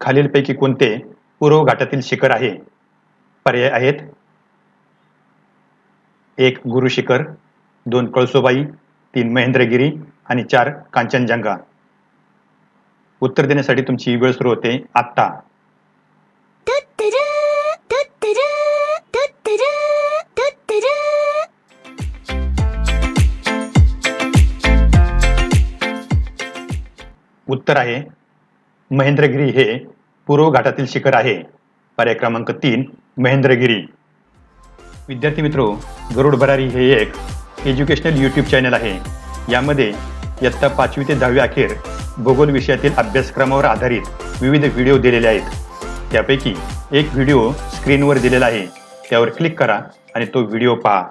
खालीलपैकी कोणते पूर्व घाटातील शिखर आहे? पर्याय आहेत: 1 गुरु शिखर, 2 कळसुबाई, 3 महेंद्रगिरी आणि 4 कांचनजंगा. उत्तर देण्यासाठी तुमची वेळ सुरू होते आत्ता. उत्तर आहे महेंद्रगिरी हे पूर्व घाटातील शिखर आहे. पर्याय क्रमांक 3 महेंद्रगिरी. विद्यार्थी मित्रो, गरुड भरारी हे एक एज्युकेशनल यूट्यूब चॅनल आहे. यामध्ये इयत्ता 5वी ते 10वी अखेर भूगोल विषयातील अभ्यासक्रमावर आधारित विविध व्हिडिओ दिलेले आहेत. त्यापैकी एक व्हिडिओ स्क्रीनवर दिलेला आहे. त्यावर क्लिक करा आणि तो व्हिडिओ पहा.